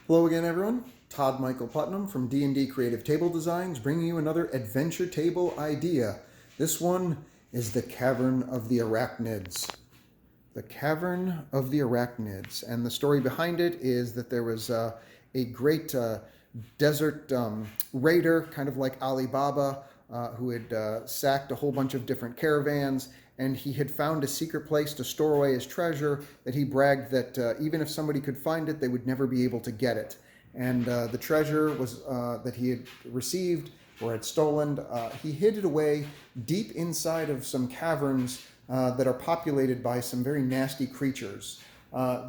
Hello again, everyone. Todd Michael Putnam from D&D Creative Table Designs, bringing you another adventure table idea. This one is the Cavern of the Arachnids. The Cavern of the Arachnids. And the story behind it is that there was a great desert raider, kind of like Ali Baba, who had sacked a whole bunch of different caravans, and he had found a secret place to store away his treasure that he bragged that even if somebody could find it, they would never be able to get it. And the treasure was that he had received or had stolen, he hid it away deep inside of some caverns that are populated by some very nasty creatures.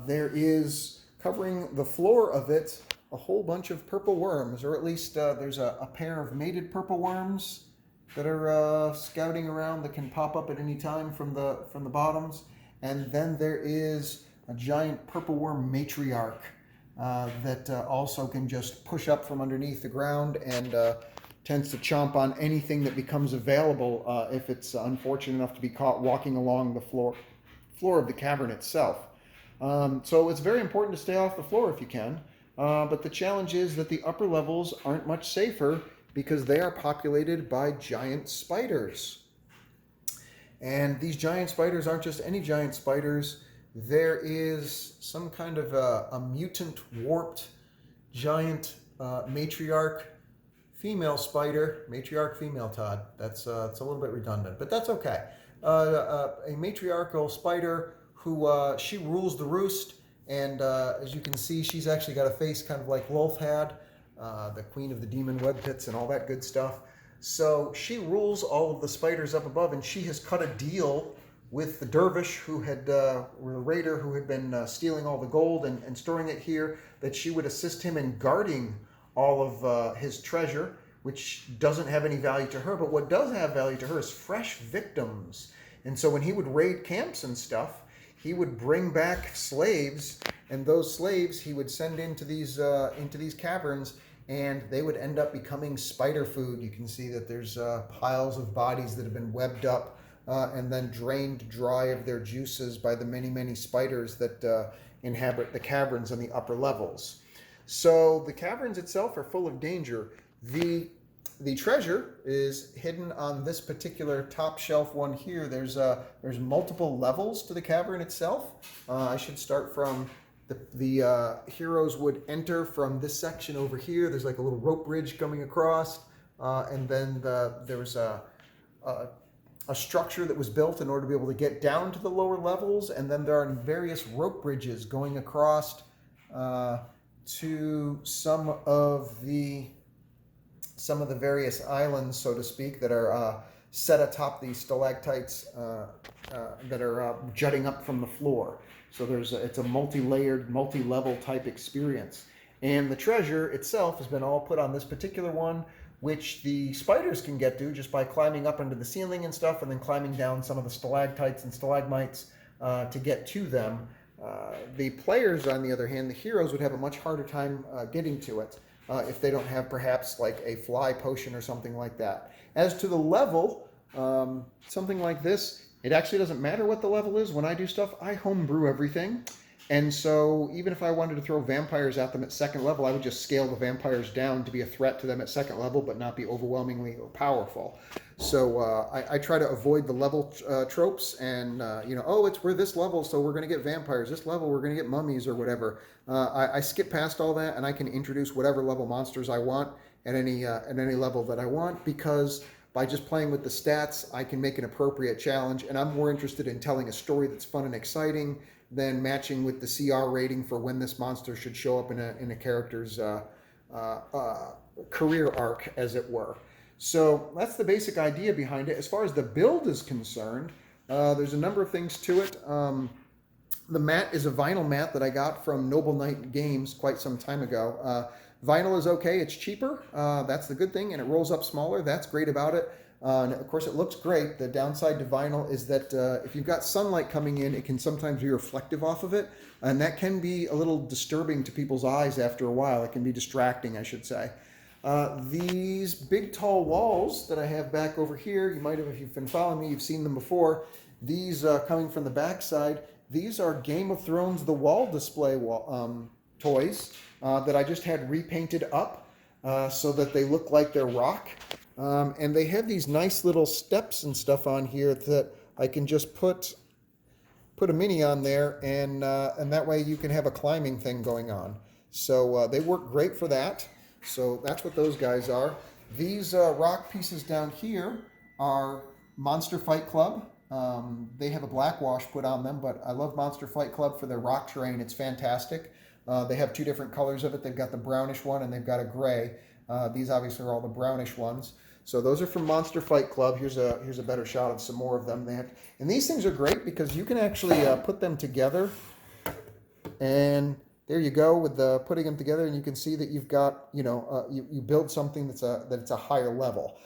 There is, covering the floor of it, a whole bunch of purple worms, or at least there's a pair of mated purple worms that are scouting around that can pop up at any time from the bottoms. And then there is a giant purple worm matriarch that also can just push up from underneath the ground and tends to chomp on anything that becomes available if it's unfortunate enough to be caught walking along the floor of the cavern itself. So it's very important to stay off the floor if you can. But the challenge is that the upper levels aren't much safer because they are populated by giant spiders. And these giant spiders aren't just any giant spiders. There is some kind of a mutant, warped, giant matriarch female spider. Matriarch female, Todd. It's a little bit redundant, but that's okay. A matriarchal spider who she rules the roost. And as you can see, she's actually got a face kind of like Lolth had, the queen of the demon web pits and all that good stuff. So she rules all of the spiders up above, and she has cut a deal with the dervish who had, or the raider who had been stealing all the gold and storing it here, that she would assist him in guarding all of his treasure, which doesn't have any value to her. But what does have value to her is fresh victims. And so when he would raid camps and stuff, he would bring back slaves, and those slaves he would send into these caverns, and they would end up becoming spider food. You can see that there's piles of bodies that have been webbed up and then drained dry of their juices by the many, many spiders that inhabit the caverns on the upper levels. So the caverns itself are full of danger. The treasure is hidden on this particular top shelf one here. There's multiple levels to the cavern itself. I should start from the heroes would enter from this section over here. There's like a little rope bridge coming across, and then there was a structure that was built in order to be able to get down to the lower levels, and then there are various rope bridges going across to some of the various islands, so to speak, that are set atop these stalactites that are jutting up from the floor. So it's a multi-layered, multi-level type experience. And the treasure itself has been all put on this particular one, which the spiders can get to just by climbing up into the ceiling and stuff, and then climbing down some of the stalactites and stalagmites to get to them. The players, on the other hand, the heroes, would have a much harder time getting to it. If they don't have perhaps like a fly potion or something like that. As to the level, something like this, it actually doesn't matter what the level is. When I do stuff, I homebrew everything. And so even if I wanted to throw vampires at them at second level, I would just scale the vampires down to be a threat to them at second level, but not be overwhelmingly powerful. So I try to avoid the level tropes and, we're this level, so we're going to get vampires. This level, we're going to get mummies or whatever. I skip past all that, and I can introduce whatever level monsters I want at any level that I want, because by just playing with the stats, I can make an appropriate challenge, and I'm more interested in telling a story that's fun and exciting than matching with the CR rating for when this monster should show up in a character's career arc, as it were. So that's the basic idea behind it. As far as the build is concerned, there's a number of things to it. The mat is a vinyl mat that I got from Noble Knight Games quite some time ago. Vinyl is okay. It's cheaper. That's the good thing. And it rolls up smaller. That's great about it. And of course, it looks great. The downside to vinyl is that if you've got sunlight coming in, it can sometimes be reflective off of it. And that can be a little disturbing to people's eyes after a while. It can be distracting, I should say. These big tall walls that I have back over here, you might have, if you've been following me, you've seen them before. These coming from the back side, these are Game of Thrones The Wall display toys that I just had repainted up so that they look like they're rock. And they have these nice little steps and stuff on here that I can just put a mini on there, and that way you can have a climbing thing going on. So they work great for that. So that's what those guys are. These rock pieces down here are Monster Fight Club. They have a black wash put on them, but I love Monster Fight Club for their rock terrain. It's fantastic. They have two different colors of it. They've got the brownish one and they've got a gray. These obviously are all the brownish ones. So those are from Monster Fight Club. Here's a better shot of some more of them. And these things are great because you can actually put them together, and there you go with putting them together, and you can see that you've got, you build something that's a higher level.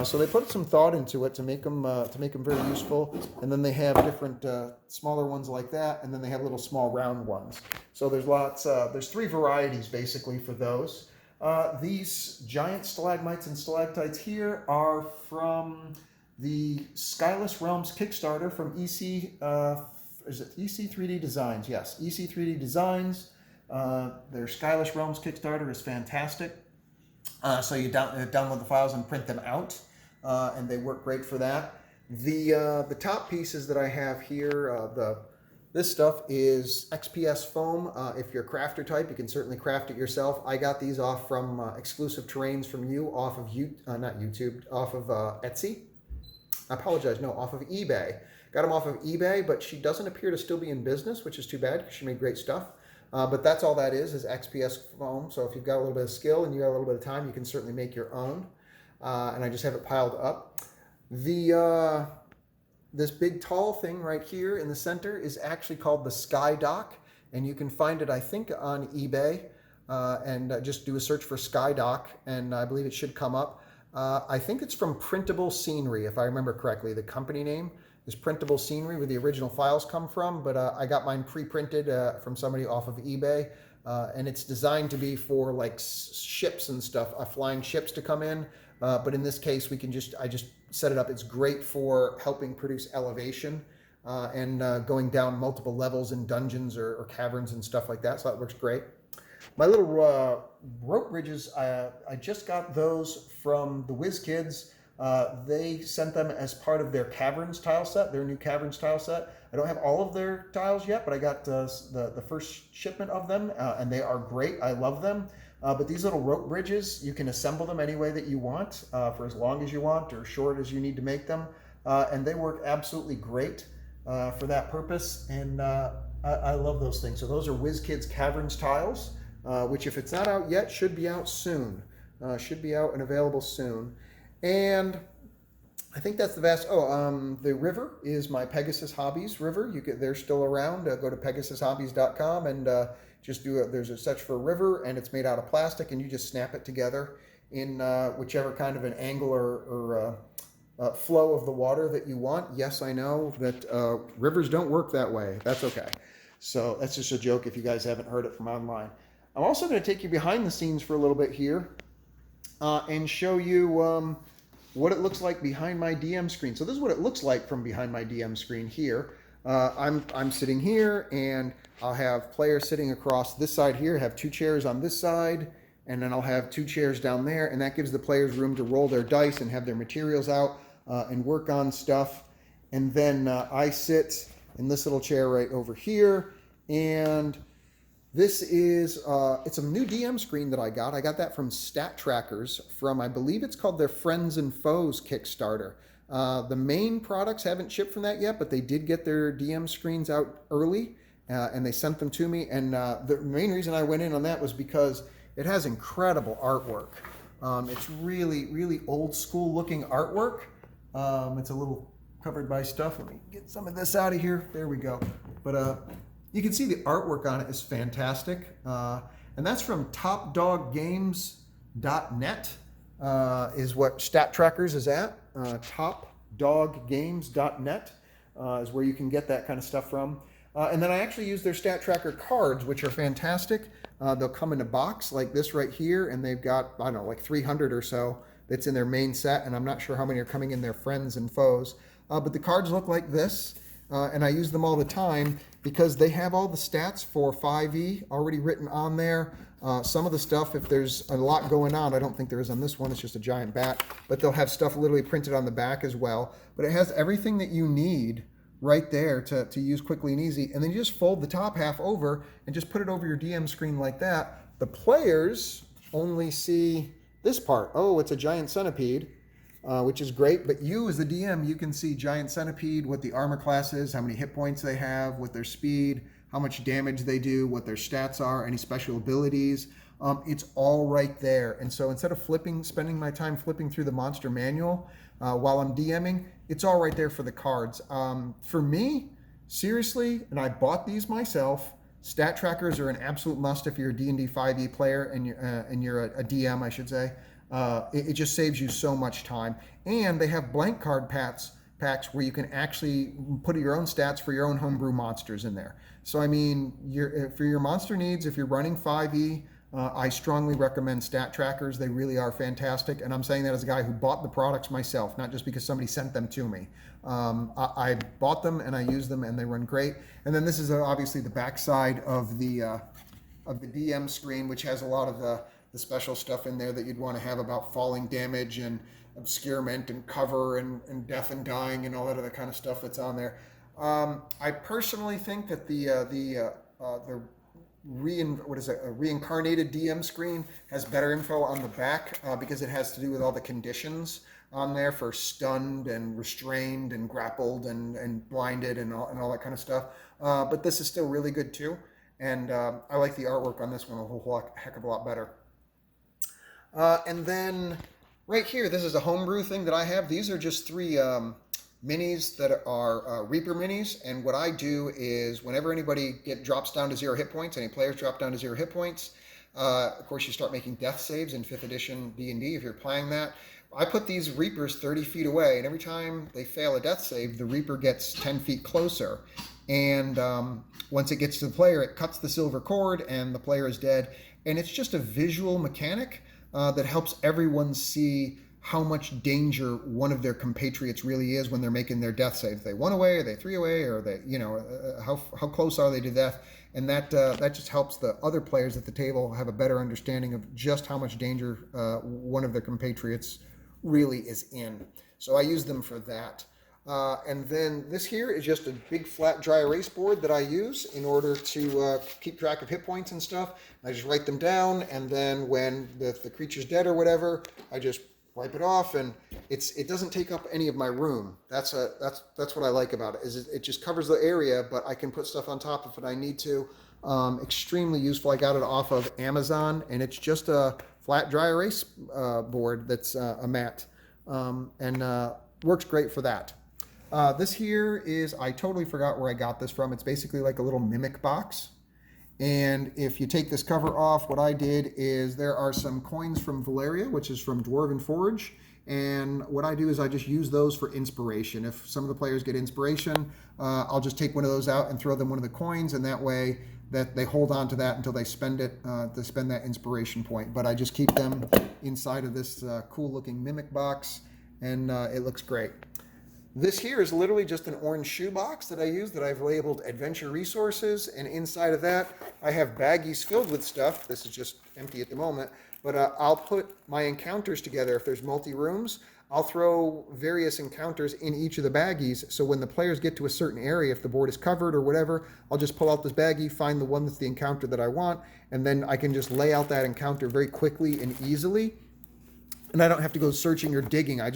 So they put some thought into it to make them very useful. And then they have different smaller ones like that, and then they have little small round ones. So there's three varieties basically for those. These giant stalagmites and stalactites here are from the Skyless Realms Kickstarter from EC. Is it EC3D Designs? Yes, EC3D Designs. Their Skyless Realms Kickstarter is fantastic. So you download the files and print them out, and they work great for that. The top pieces that I have here, this stuff is XPS foam. If you're a crafter type, you can certainly craft it yourself. I got these off from Exclusive Terrains from You, off of not YouTube, off of Etsy. I apologize, no, off of eBay. Got them off of eBay, but she doesn't appear to still be in business, which is too bad because she made great stuff. But that's all that is XPS foam. So if you've got a little bit of skill and you got a little bit of time, you can certainly make your own. And I just have it piled up. This big tall thing right here in the center is actually called the Sky Dock, and you can find it, I think, on eBay, and just do a search for Sky Dock, and I believe it should come up. I think it's from Printable Scenery, if I remember correctly. The company name is Printable Scenery, where the original files come from, but I got mine pre-printed from somebody off of eBay, and it's designed to be for like ships and stuff, flying ships to come in. But in this case, I just set it up. It's great for helping produce elevation and going down multiple levels in dungeons or caverns and stuff like that. So that works great. My little rope bridges, I just got those from the Whiz Kids. They sent them as part of their Caverns tile set, their new Caverns tile set. I don't have all of their tiles yet, but I got the first shipment of them, and they are great. I love them. But these little rope bridges, you can assemble them any way that you want, for as long as you want or short as you need to make them. And they work absolutely great for that purpose. And I love those things. So those are WizKids Caverns tiles, which if it's not out yet, should be out soon. Should be out and available soon. And I think that's the the river is my Pegasus Hobbies river. They're still around. Go to PegasusHobbies.com and just there's a search for a river, and it's made out of plastic, and you just snap it together in whichever kind of an angle or flow of the water that you want. Yes, I know that rivers don't work that way. That's okay. So that's just a joke if you guys haven't heard it from online. I'm also going to take you behind the scenes for a little bit here and show you what it looks like behind my DM screen. So this is what it looks like from behind my DM screen here. I'm sitting here, and I'll have players sitting across this side here, have two chairs on this side, and then I'll have two chairs down there, and that gives the players room to roll their dice and have their materials out and work on stuff. And then I sit in this little chair right over here, and this is, it's a new DM screen that I got. I got that from Stat Trackers from, I believe it's called their Friends and Foes Kickstarter. The main products haven't shipped from that yet, but they did get their DM screens out early, and they sent them to me. And the main reason I went in on that was because it has incredible artwork. It's really, really old school looking artwork. It's a little covered by stuff. Let me get some of this out of here. There we go. But you can see the artwork on it is fantastic. And that's from topdoggames.net is what Stat Trackers is at. Topdoggames.net is where you can get that kind of stuff from. And then I actually use their Stat Tracker cards, which are fantastic. They'll come in a box like this right here, and they've got, I don't know, like 300 or so that's in their main set, and I'm not sure how many are coming in their Friends and Foes. But the cards look like this. and I use them all the time because they have all the stats for 5e already written on there. Some of the stuff, if there's a lot going on, I don't think there is on this one, it's just a giant bat, but they'll have stuff literally printed on the back as well. But it has everything that you need right there to use quickly and easy. And then you just fold the top half over and just put it over your DM screen like that. The players only see this part. Oh, it's a giant centipede, which is great. But you as the DM, you can see giant centipede, what the armor class is, how many hit points they have, what their speed, how much damage they do, what their stats are, any special abilities. It's all right there. And so instead of spending my time flipping through the monster manual while I'm DMing, it's all right there for the cards. For me, seriously, and I bought these myself, stat trackers are an absolute must if you're a D&D 5e player and you're a DM, I should say. It just saves you so much time. And they have blank card packs where you can actually put your own stats for your own homebrew monsters in there. So, I mean, for your monster needs, if you're running 5e, I strongly recommend stat trackers. They really are fantastic. And I'm saying that as a guy who bought the products myself, not just because somebody sent them to me. I bought them and I use them and they run great. And then this is obviously the backside of the DM screen, which has a lot of the special stuff in there that you'd want to have about falling damage and obscurement and cover and death and dying and all that other kind of stuff that's on there. I personally think that the reincarnated DM screen has better info on the back because it has to do with all the conditions on there for stunned and restrained and grappled and blinded and all that kind of stuff. But this is still really good too. And I like the artwork on this one a heck of a lot better. And then right here, this is a homebrew thing that I have. These are just 3 minis that are Reaper minis. And what I do is whenever anybody drops down to 0 hit points, any players drop down to 0 hit points, of course you start making death saves in 5th edition D&D if you're playing that. I put these Reapers 30 feet away, and every time they fail a death save, the Reaper gets 10 feet closer. And once it gets to the player, it cuts the silver cord and the player is dead. And it's just a visual mechanic that helps everyone see how much danger one of their compatriots really is when they're making their death saves. They 1 away, or they 3 away, or they, how close are they to death? And that just helps the other players at the table have a better understanding of just how much danger one of their compatriots really is in. So I use them for that. And then this here is just a big flat dry erase board that I use in order to keep track of hit points and stuff. I just write them down, and then when the creature's dead or whatever, I just wipe it off, and it doesn't take up any of my room. That's what I like about it. Is it just covers the area, but I can put stuff on top of it I need to. Extremely useful. I got it off of Amazon, and it's just a flat dry erase board that's a matte, and works great for that. This here is, I totally forgot where I got this from. It's basically like a little mimic box. And if you take this cover off, what I did is there are some coins from Valeria, which is from Dwarven Forge. And what I do is I just use those for inspiration. If some of the players get inspiration, I'll just take one of those out and throw them one of the coins. And that way that they hold on to that until they spend it, to spend that inspiration point. But I just keep them inside of this cool looking mimic box, and it looks great. This here is literally just an orange shoebox that I use that I've labeled Adventure Resources, and inside of that I have baggies filled with stuff. This is just empty at the moment, but I'll put my encounters together. If there's multi-rooms, I'll throw various encounters in each of the baggies, so when the players get to a certain area, if the board is covered or whatever, I'll just pull out this baggie, find the one that's the encounter that I want, and then I can just lay out that encounter very quickly and easily, and I don't have to go searching or digging. I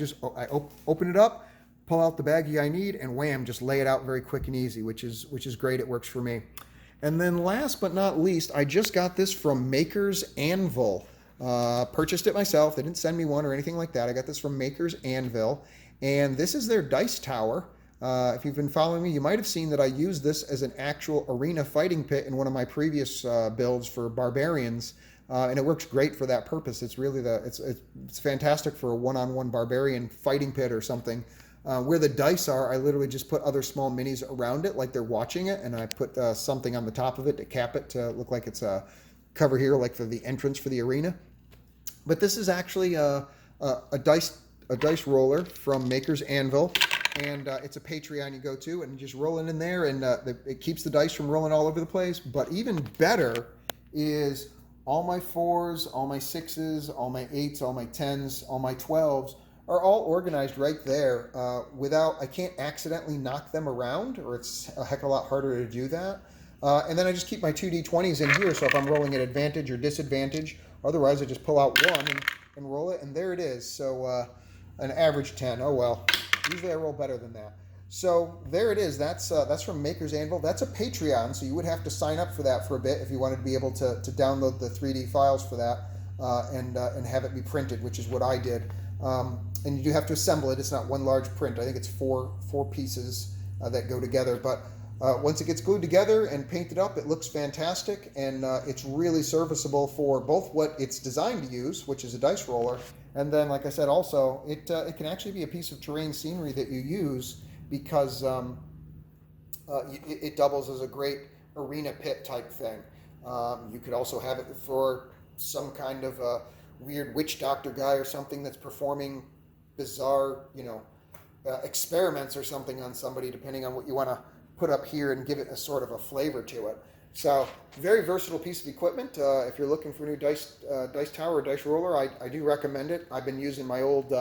open it up, pull out the baggie I need, and wham, just lay it out very quick and easy, which is great. It works for me. And then last but not least, I just got this from Maker's Anvil. Purchased it myself. They didn't send me one or anything like that. I got this from Maker's Anvil, and this is their dice tower. If you've been following me, you might have seen that I used this as an actual arena fighting pit in one of my previous builds for barbarians. And it works great for that purpose. It's really it's fantastic for a one-on-one barbarian fighting pit or something. Where the dice are, I literally just put other small minis around it like they're watching it, and I put something on the top of it to cap it to look like it's a cover here, like for the entrance for the arena. But this is actually a dice roller from Maker's Anvil. and it's a Patreon you go to, and you just roll it in there, and it keeps the dice from rolling all over the place. But even better is all my 4s, all my 6s, all my 8s, all my 10s, all my 12s are all organized right there I can't accidentally knock them around, or it's a heck of a lot harder to do that. And then I just keep my 2d20s in here, so if I'm rolling at advantage or disadvantage, otherwise I just pull out one and roll it, and there it is. So an average 10, oh well. Usually I roll better than that. So there it is. That's from Maker's Anvil. That's a Patreon, so you would have to sign up for that for a bit if you wanted to be able to download the 3D files for that and have it be printed, which is what I did. And you do have to assemble it. It's not one large print. I think it's four pieces that go together. But once it gets glued together and painted up, it looks fantastic, and it's really serviceable for both what it's designed to use, which is a dice roller, and then, like I said, also it can actually be a piece of terrain scenery that you use, because it doubles as a great arena pit type thing. You could also have it for some kind of a weird witch doctor guy or something that's performing bizarre, experiments or something on somebody, depending on what you want to put up here and give it a sort of a flavor to it. So very versatile piece of equipment. If you're looking for a new dice tower or dice roller, I do recommend it. I've been using my old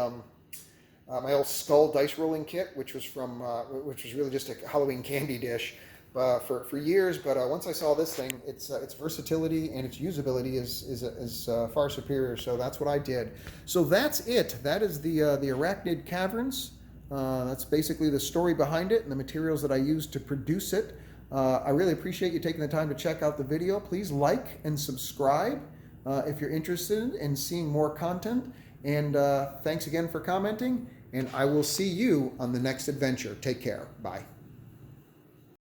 skull dice rolling kit, which was really just a Halloween candy dish for years. But once I saw this thing, its versatility and its usability is far superior. So that's what I did. So that's it. That is the Arachnid Caverns. That's basically the story behind it and the materials that I used to produce it. I really appreciate you taking the time to check out the video. Please like and subscribe if you're interested in seeing more content. And thanks again for commenting. And I will see you on the next adventure. Take care. Bye.